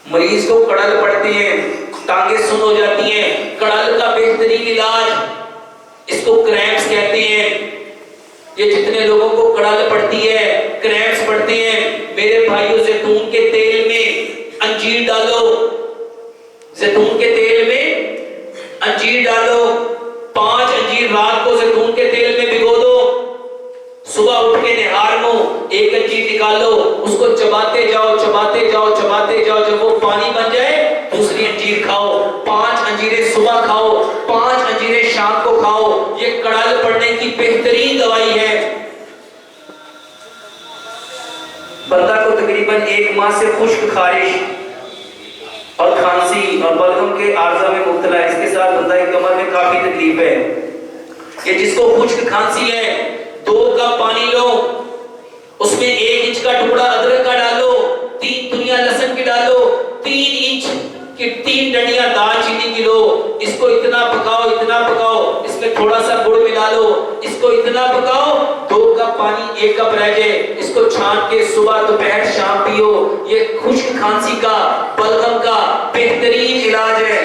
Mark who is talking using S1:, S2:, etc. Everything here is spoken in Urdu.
S1: مریض کو کڑل پڑتی ہیں، ٹانگیں سن ہو جاتی ہیں، کڑل کا بہترین علاج، اس کو کریمپس کہتے ہیں۔ یہ جتنے لوگوں کو کڑل پڑتی ہے، کریمپس پڑتی ہیں، میرے بھائیوں زیتون کے تیل میں انجیر ڈالو، زیتون کے تیل میں انجیر ڈالو، 5 انجیر رات کو زیتون کے تیل میں بھگو دو، صبح اٹھ کے نہار لو، 1 انجیر نکالو، اس کو چباتے جاؤ چباتے جاؤ چباتے جاؤ، جب وہ پانی بن جائے دوسری انجیر کھاؤ، 5 انجیریں صبح کھاؤ، 5 انجیریں شام کو کھاؤ، یہ کڑال پڑنے کی بہترین دوائی ہے۔ بندہ کو تقریباً 1 ماہ سے خشک خارش اور کھانسی اور بلغم کے عارضہ میں مبتلا ہے، اس کے ساتھ بندہ کی کمر میں کافی تکلیف ہے۔ کہ جس کو خشک کھانسی ہے 2 کپ پانی لو، اس میں 1 انچ کا ٹکڑا ادرک کا ڈالو، 3 دنیا لہسن کی ڈالو، 3 انچ کی 3 ڈنڈیاں دال چینی کی لو، اس کو اتنا پکاؤ اتنا پکاؤ، اس میں تھوڑا سا گڑ ملا لو، اس کو اتنا پکاؤ 2 کپ پانی 1 کپ رہ جائے، اس کو چھان کے صبح دوپہر شام پیو۔ یہ خشک کھانسی کا بلغم کا بہترین علاج ہے۔